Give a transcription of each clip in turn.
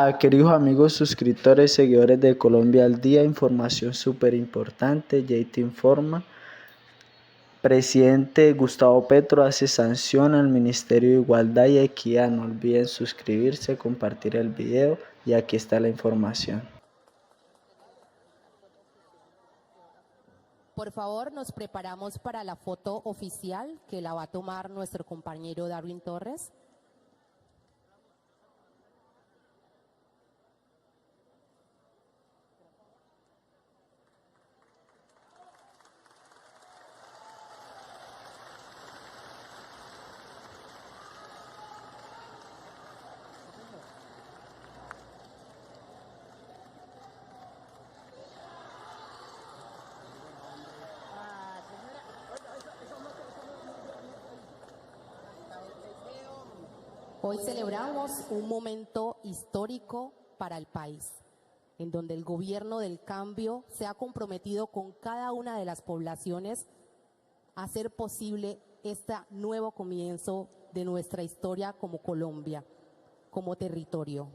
Hola, queridos amigos suscriptores, seguidores de Colombia al Día, información súper importante, JT informa. Presidente Gustavo Petro hace sanción al Ministerio de Igualdad y Equidad. No olviden suscribirse, compartir el video y aquí está la información. Por favor, nos preparamos para la foto oficial que la va a tomar nuestro compañero Darwin Torres. Hoy celebramos un momento histórico para el país, en donde el gobierno del cambio se ha comprometido con cada una de las poblaciones a hacer posible este nuevo comienzo de nuestra historia como Colombia, como territorio.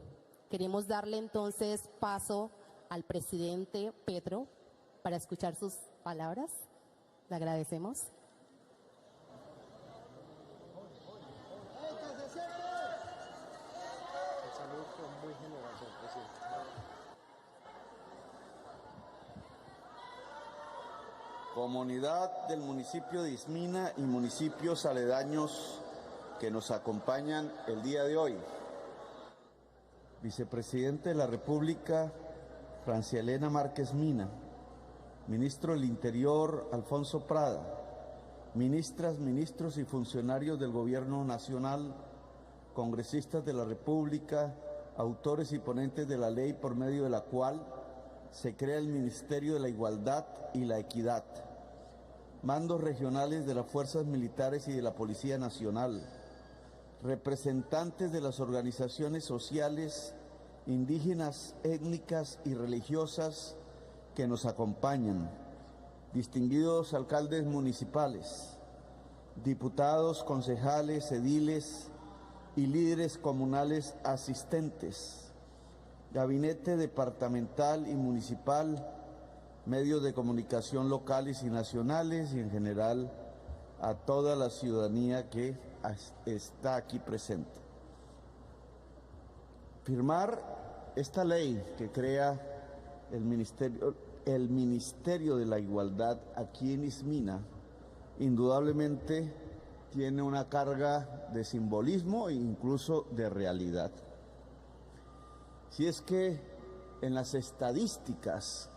Queremos darle entonces paso al presidente Petro para escuchar sus palabras. Le agradecemos. Comunidad del municipio de Ismina y municipios aledaños que nos acompañan el día de hoy. Vicepresidente de la República, Francia Elena Márquez Mina, Ministro del Interior, Alfonso Prada, ministras, ministros y funcionarios del Gobierno Nacional, congresistas de la República, autores y ponentes de la ley por medio de la cual se crea el Ministerio de la Igualdad y la Equidad, mandos regionales de las fuerzas militares y de la Policía Nacional, representantes de las organizaciones sociales, indígenas, étnicas y religiosas que nos acompañan, distinguidos alcaldes municipales, diputados, concejales, ediles y líderes comunales asistentes, gabinete departamental y municipal, medios de comunicación locales y nacionales y en general a toda la ciudadanía que está aquí presente. Firmar esta ley que crea el Ministerio de la Igualdad aquí en Ismina, indudablemente tiene una carga de simbolismo e incluso de realidad. Si es que en las estadísticas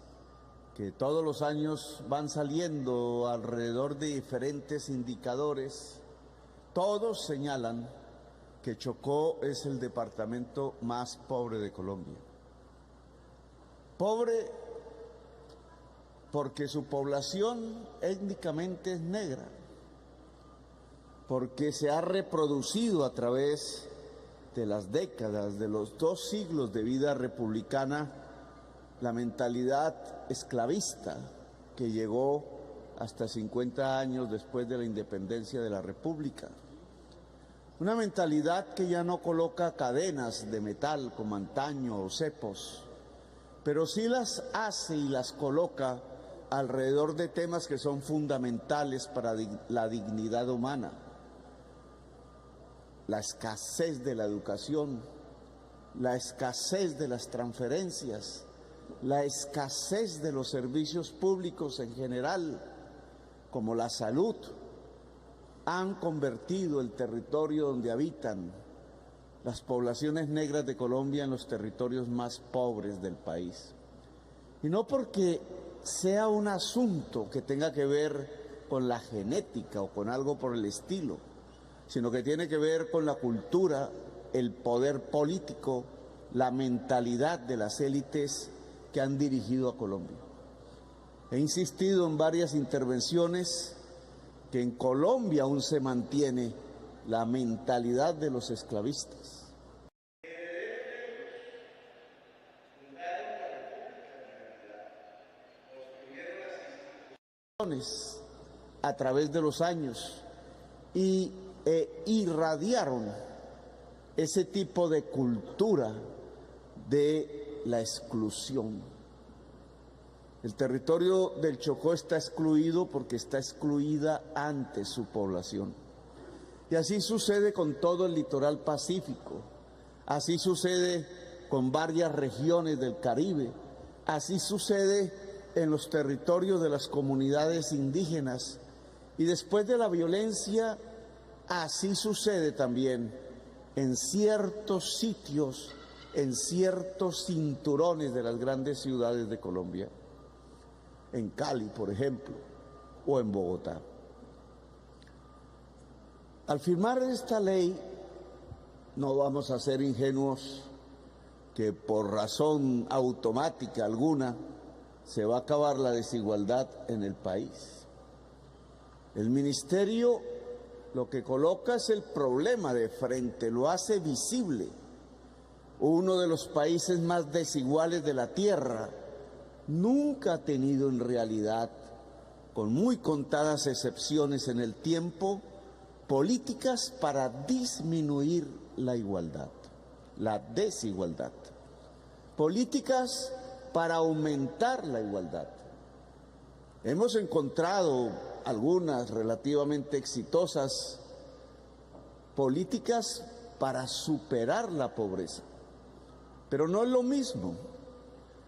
que todos los años van saliendo alrededor de diferentes indicadores, todos señalan que Chocó es el departamento más pobre de Colombia. Pobre porque su población étnicamente es negra, porque se ha reproducido a través de las décadas, de los 2 siglos de vida republicana, la mentalidad esclavista que llegó hasta 50 años después de la independencia de la República. Una mentalidad que ya no coloca cadenas de metal como antaño o cepos, pero sí las hace y las coloca alrededor de temas que son fundamentales para la dignidad humana. La escasez de la educación, la escasez de las transferencias, la escasez de los servicios públicos en general, como la salud, han convertido el territorio donde habitan las poblaciones negras de Colombia en los territorios más pobres del país. Y no porque sea un asunto que tenga que ver con la genética o con algo por el estilo, sino que tiene que ver con la cultura, el poder político, la mentalidad de las élites que han dirigido a Colombia. He insistido en varias intervenciones que en Colombia aún se mantiene la mentalidad de los esclavistas. A través de los años irradiaron ese tipo de cultura de la exclusión. El territorio del Chocó está excluido porque está excluida ante su población. Y así sucede con todo el litoral pacífico, así sucede con varias regiones del Caribe, así sucede en los territorios de las comunidades indígenas. Y después de la violencia, así sucede también en ciertos sitios, en ciertos cinturones de las grandes ciudades de Colombia, en Cali, por ejemplo, o en Bogotá. Al firmar esta ley, no vamos a ser ingenuos que por razón automática alguna se va a acabar la desigualdad en el país. El ministerio lo que coloca es el problema de frente, lo hace visible. Uno de los países más desiguales de la tierra nunca ha tenido en realidad, con muy contadas excepciones en el tiempo, políticas para disminuir la igualdad, la desigualdad, políticas para aumentar la igualdad. Hemos encontrado algunas relativamente exitosas políticas para superar la pobreza, pero no es lo mismo.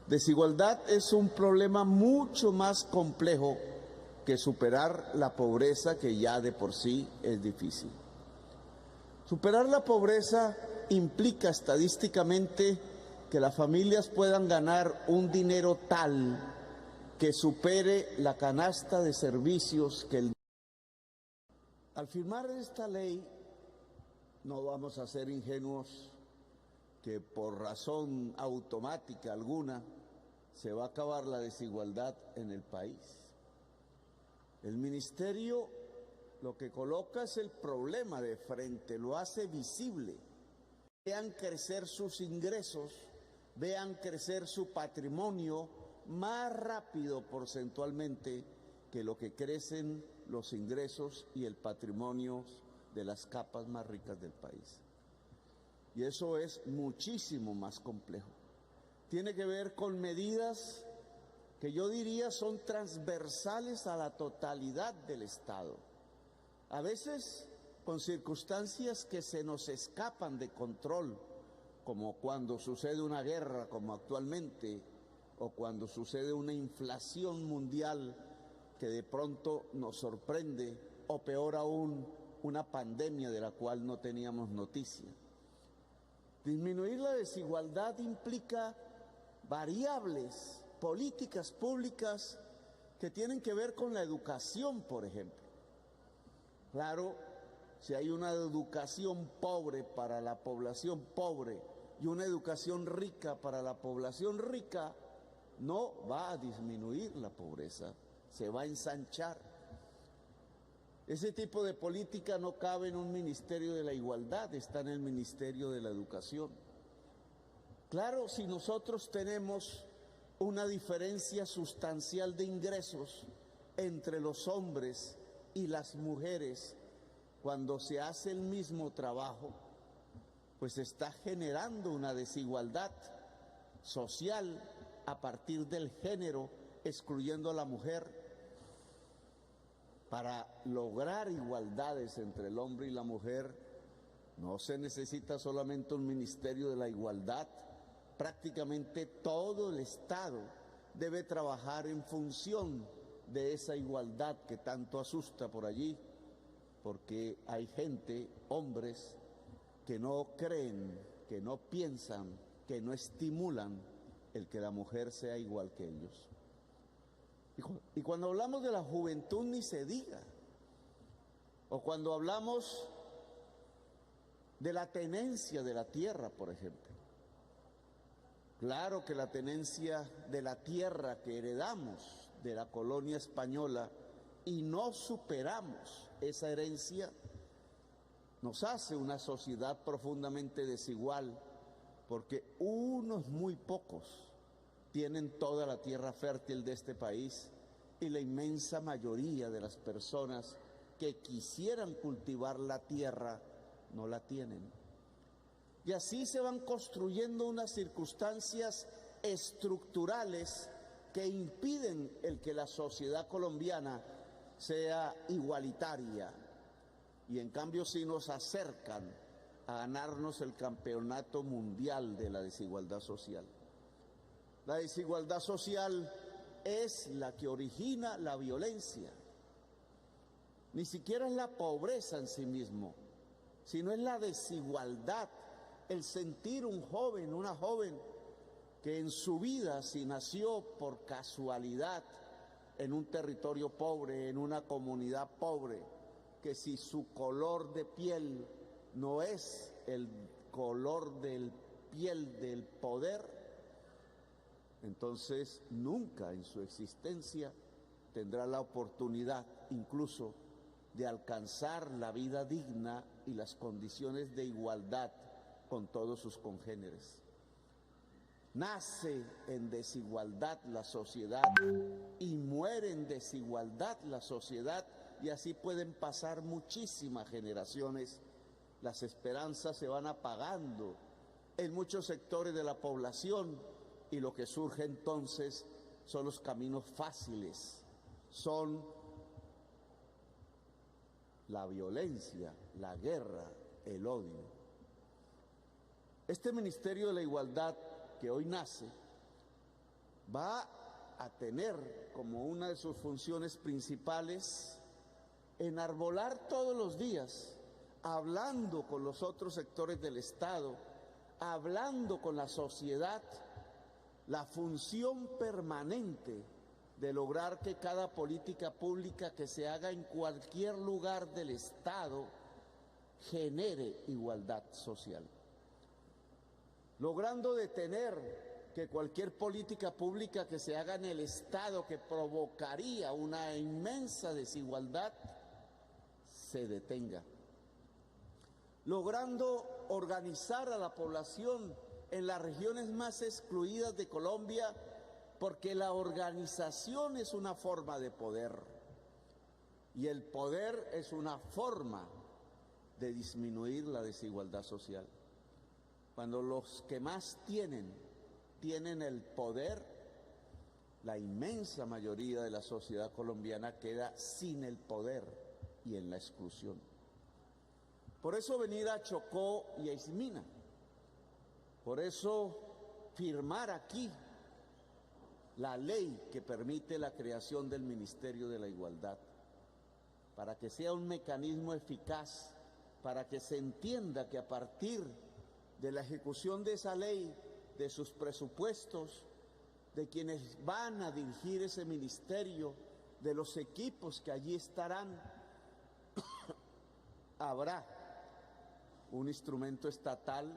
Desigualdad es un problema mucho más complejo que superar la pobreza, que ya de por sí es difícil. Superar la pobreza implica estadísticamente que las familias puedan ganar un dinero tal que supere la canasta de servicios que el... Al firmar esta ley, no vamos a ser ingenuos que por razón automática alguna se va a acabar la desigualdad en el país. El ministerio lo que coloca es el problema de frente, lo hace visible. Vean crecer sus ingresos, vean crecer su patrimonio más rápido porcentualmente que lo que crecen los ingresos y el patrimonio de las capas más ricas del país. Y eso es muchísimo más complejo. Tiene que ver con medidas que yo diría son transversales a la totalidad del Estado. A veces con circunstancias que se nos escapan de control, como cuando sucede una guerra como actualmente, o cuando sucede una inflación mundial que de pronto nos sorprende, o peor aún, una pandemia de la cual no teníamos noticia. Disminuir la desigualdad implica variables, políticas públicas que tienen que ver con la educación, por ejemplo. Claro, si hay una educación pobre para la población pobre y una educación rica para la población rica, no va a disminuir la pobreza, se va a ensanchar. Ese tipo de política no cabe en un ministerio de la igualdad, está en el ministerio de la educación. Claro, si nosotros tenemos una diferencia sustancial de ingresos entre los hombres y las mujeres cuando se hace el mismo trabajo, pues está generando una desigualdad social a partir del género, excluyendo a la mujer. Para lograr igualdades entre el hombre y la mujer, no se necesita solamente un ministerio de la igualdad, prácticamente todo el Estado debe trabajar en función de esa igualdad que tanto asusta por allí, porque hay gente, hombres, que no creen, que no piensan, que no estimulan el que la mujer sea igual que ellos. Y cuando hablamos de la juventud ni se diga, o cuando hablamos de la tenencia de la tierra, por ejemplo. Claro que la tenencia de la tierra que heredamos de la colonia española y no superamos esa herencia, nos hace una sociedad profundamente desigual, porque unos muy pocos tienen toda la tierra fértil de este país y la inmensa mayoría de las personas que quisieran cultivar la tierra no la tienen. Y así se van construyendo unas circunstancias estructurales que impiden el que la sociedad colombiana sea igualitaria, y en cambio sí nos acercan a ganarnos el campeonato mundial de la desigualdad social. La desigualdad social es la que origina la violencia. Ni siquiera es la pobreza en sí mismo, sino es la desigualdad, el sentir un joven, una joven que en su vida, si nació por casualidad en un territorio pobre, en una comunidad pobre, que si su color de piel no es el color de piel del poder, entonces nunca en su existencia tendrá la oportunidad incluso de alcanzar la vida digna y las condiciones de igualdad con todos sus congéneres. Nace en desigualdad la sociedad y muere en desigualdad la sociedad, y así pueden pasar muchísimas generaciones. Las esperanzas se van apagando en muchos sectores de la población, y lo que surge entonces son los caminos fáciles, son la violencia, la guerra, el odio. Este Ministerio de la Igualdad que hoy nace va a tener como una de sus funciones principales enarbolar todos los días, hablando con los otros sectores del Estado, hablando con la sociedad, la función permanente de lograr que cada política pública que se haga en cualquier lugar del Estado genere igualdad social, logrando detener que cualquier política pública que se haga en el Estado que provocaría una inmensa desigualdad se detenga, logrando organizar a la población en las regiones más excluidas de Colombia, porque la organización es una forma de poder y el poder es una forma de disminuir la desigualdad social. Cuando los que más tienen el poder, la inmensa mayoría de la sociedad colombiana queda sin el poder y en la exclusión. Por eso venir a Chocó y a Ismina, por eso firmar aquí la ley que permite la creación del Ministerio de la Igualdad, para que sea un mecanismo eficaz, para que se entienda que a partir de la ejecución de esa ley, de sus presupuestos, de quienes van a dirigir ese ministerio, de los equipos que allí estarán, habrá un instrumento estatal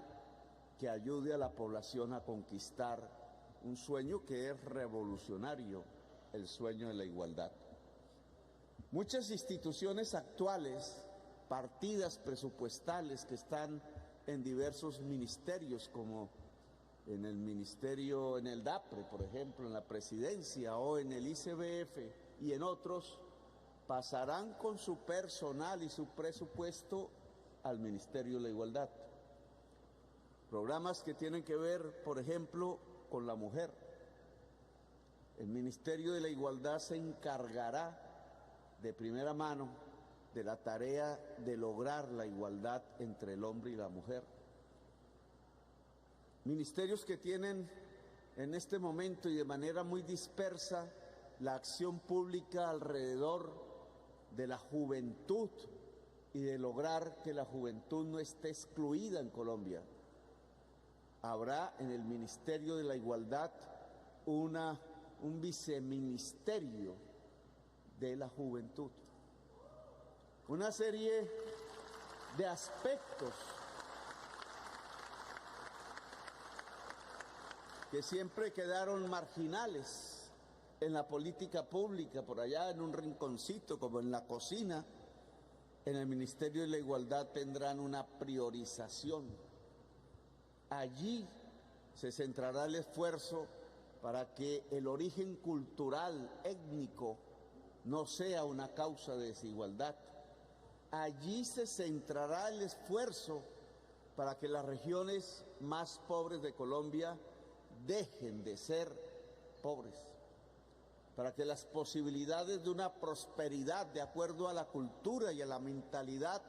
que ayude a la población a conquistar un sueño que es revolucionario, el sueño de la igualdad. Muchas instituciones actuales, partidas presupuestales que están en diversos ministerios, como en el ministerio, en el DAPRE, por ejemplo, en la presidencia, o en el ICBF y en otros, pasarán con su personal y su presupuesto al Ministerio de la Igualdad. Programas que tienen que ver, por ejemplo, con la mujer. El Ministerio de la Igualdad se encargará de primera mano de la tarea de lograr la igualdad entre el hombre y la mujer. Ministerios que tienen en este momento y de manera muy dispersa la acción pública alrededor de la juventud y de lograr que la juventud no esté excluida en Colombia. Habrá en el Ministerio de la Igualdad un viceministerio de la juventud. Una serie de aspectos que siempre quedaron marginales en la política pública, por allá en un rinconcito, como en la cocina, en el Ministerio de la Igualdad tendrán una priorización. Allí se centrará el esfuerzo para que el origen cultural, étnico, no sea una causa de desigualdad. Allí se centrará el esfuerzo para que las regiones más pobres de Colombia dejen de ser pobres, para que las posibilidades de una prosperidad de acuerdo a la cultura y a la mentalidad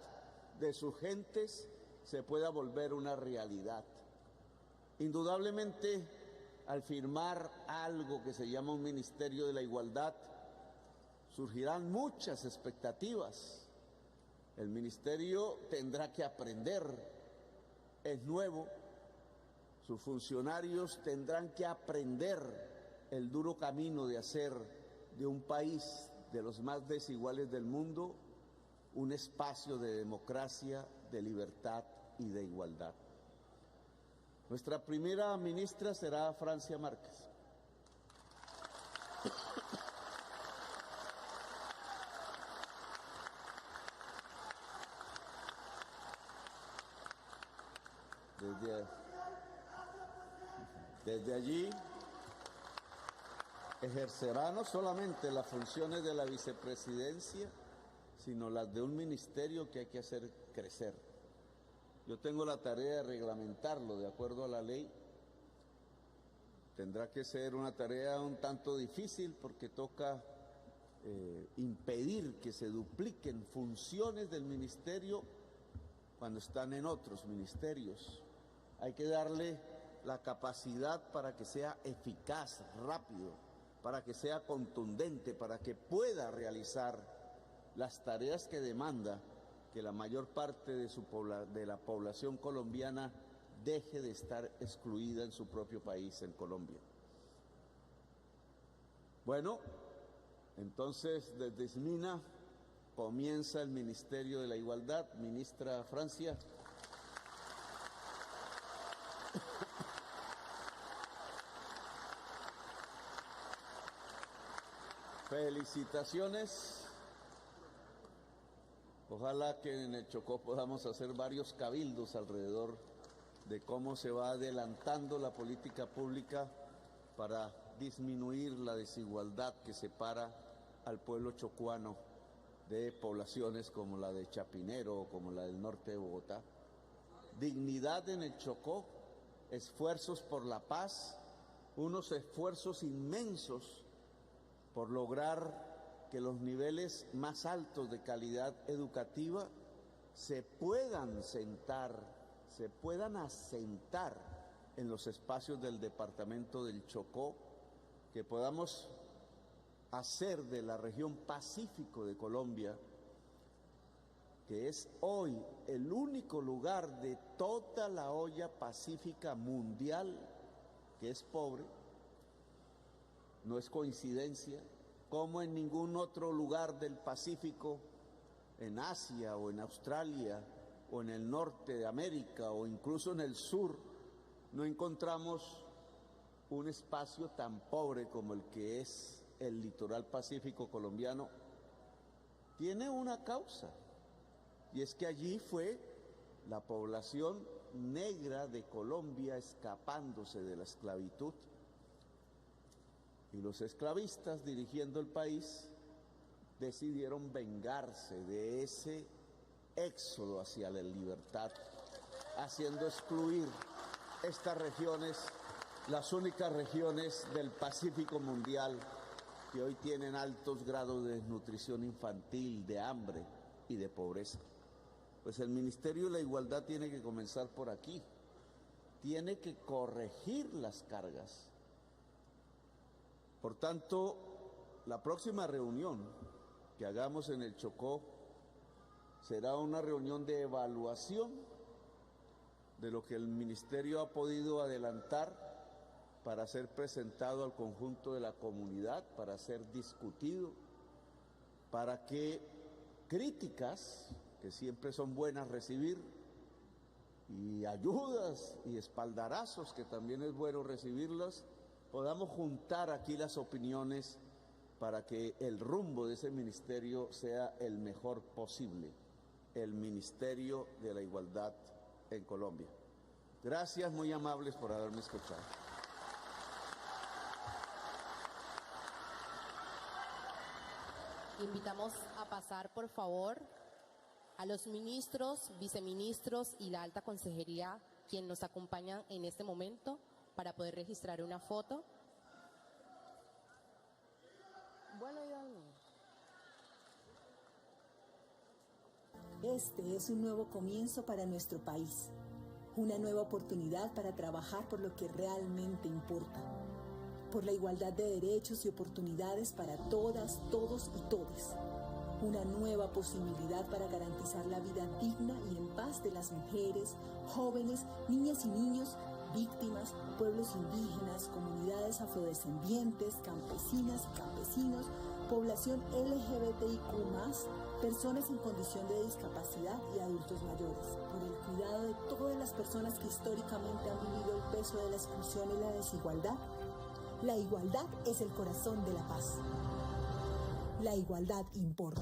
de sus gentes se pueda volver una realidad. Indudablemente, al firmar algo que se llama un Ministerio de la Igualdad, surgirán muchas expectativas. El ministerio tendrá que aprender, es nuevo, sus funcionarios tendrán que aprender el duro camino de hacer de un país de los más desiguales del mundo un espacio de democracia, de libertad y de igualdad. Nuestra primera ministra será Francia Márquez. Desde allí ejercerá no solamente las funciones de la vicepresidencia, sino las de un ministerio que hay que hacer crecer. Yo tengo la tarea de reglamentarlo de acuerdo a la ley. Tendrá que ser una tarea un tanto difícil porque toca impedir que se dupliquen funciones del ministerio cuando están en otros ministerios. Hay que darle la capacidad para que sea eficaz, rápido, para que sea contundente, para que pueda realizar las tareas que demanda que la mayor parte de la población colombiana deje de estar excluida en su propio país, en Colombia. Bueno, entonces desde SMINA comienza el Ministerio de la Igualdad. Ministra Francia. Felicitaciones. Ojalá que en el Chocó podamos hacer varios cabildos alrededor de cómo se va adelantando la política pública para disminuir la desigualdad que separa al pueblo chocuano de poblaciones como la de Chapinero o como la del norte de Bogotá. Dignidad en el Chocó, esfuerzos por la paz, unos esfuerzos inmensos por lograr que los niveles más altos de calidad educativa se puedan asentar en los espacios del departamento del Chocó, que podamos hacer de la región Pacífico de Colombia, que es hoy el único lugar de toda la olla pacífica mundial que es pobre. No es coincidencia, como en ningún otro lugar del Pacífico, en Asia o en Australia o en el norte de América o incluso en el sur, no encontramos un espacio tan pobre como el que es el litoral pacífico colombiano. Tiene una causa, y es que allí fue la población negra de Colombia escapándose de la esclavitud. Y los esclavistas, dirigiendo el país, decidieron vengarse de ese éxodo hacia la libertad, haciendo excluir estas regiones, las únicas regiones del Pacífico mundial que hoy tienen altos grados de desnutrición infantil, de hambre y de pobreza. Pues el Ministerio de la Igualdad tiene que comenzar por aquí, tiene que corregir las cargas. Por tanto, la próxima reunión que hagamos en el Chocó será una reunión de evaluación de lo que el Ministerio ha podido adelantar para ser presentado al conjunto de la comunidad, para ser discutido, para que críticas, que siempre son buenas recibir, y ayudas y espaldarazos, que también es bueno recibirlas, podamos juntar aquí las opiniones para que el rumbo de ese ministerio sea el mejor posible, el Ministerio de la Igualdad en Colombia. Gracias, muy amables por haberme escuchado. Invitamos a pasar, por favor, A los ministros, viceministros y la alta consejería, quien nos acompañan en este momento para poder registrar una foto. Bueno, Este es un nuevo comienzo para nuestro país, una nueva oportunidad para trabajar por lo que realmente importa, por la igualdad de derechos y oportunidades para todas, todos y todes, una nueva posibilidad para garantizar la vida digna y en paz de las mujeres, jóvenes, niñas y niños, víctimas, pueblos indígenas, comunidades afrodescendientes, campesinas y campesinos, población LGBTIQ+, personas en condición de discapacidad y adultos mayores, por el cuidado de todas las personas que históricamente han vivido el peso de la exclusión y la desigualdad. La igualdad es el corazón de la paz. La igualdad importa.